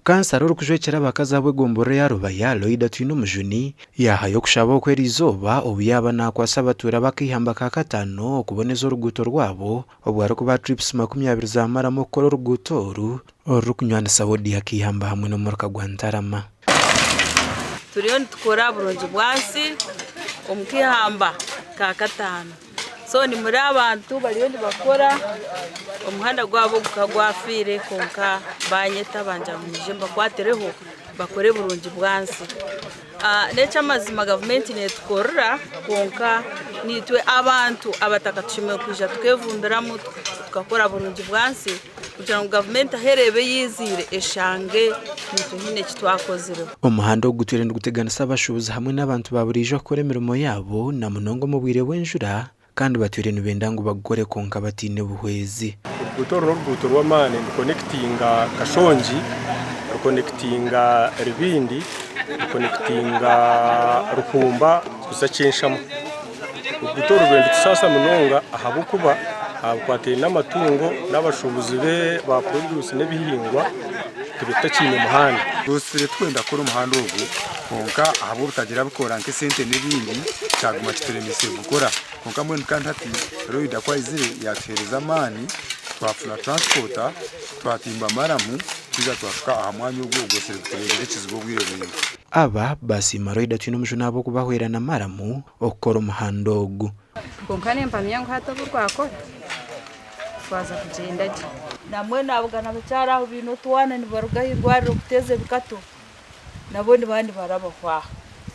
kansara urukujwekera bakazabwe gombore ya rubaya Loida Twino Mujuni yahayo kushaba kwera izoba obuyaba nakwasa abatura bakihamba ka katano kuboneza uruguto rwabo obwara kuba trips 20 zamaramo kora uruguto rukunywana sawodi yakihamba hamwe no muraka gwantarama turiyo tukora burungi bwasi omukihamba ka katano so ni muri abantu bariyo bakora umuhanda gwabo gukagwafire konka banyeta banja mujemba kwatereho bakore burungi bwansi necha mazima government netkorra konka nitwe abantu abatakatushime kuja tukevundira mu tukakora burungi bwansi kugira ngo government aherebe yizire eshange nituhine kitwakozero umuhanda wo guturenda gutegana sabashubuza hamwe n'abantu baburijo akora imirimo yabo na munongo mu bwire w'enjura kandi batwire nubenda ngo bagore konka batine buhwezi uruguto rw'amane connectinga Kashonji connectinga Ribindi connectinga Rukumba kusacyenshamo uruguto rwenda tusasa munonga ahabukuba akwateye n'amatungo n'abashubuzi be ba produce n'ibihingwa tubitakinye muhanda dusire twenda kora umuhanda ubu konka ahabwo butagira bikora nke sente n'ibindi cyaguma kiteremise gukora konka mwe kandi hati Loida kwa izire yatereza amani twafuna transporta twatimba maramu tuza twafika ahamwanyu ubwo gosere turebere kizgo bwirebe aba basi Loida Twino Mujuni abo kubahwera na maramu okora umuhanda ogu konka nempamya ngo hataburwako twaza kugenda je namwe nabugana bacyara aho bintu twana ni barugahirwariro kuteze bikato nabo ni bandi barabakwa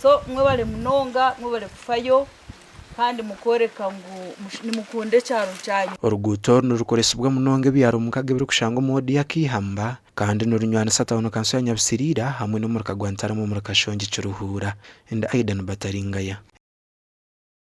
so mwe bale munonga mwe bale kufayo kandi mukoreka ngo nimukunde cyaro cyanyu uruguto nurukoresubwa munonge byaro mukage biri kushanga modi yakihamba kandi nurunywana satawona kanso ya Nyabisirira hamwe no muraka gwantara mu muraka Shongi cyuruhura enda Aidan Bataringaya.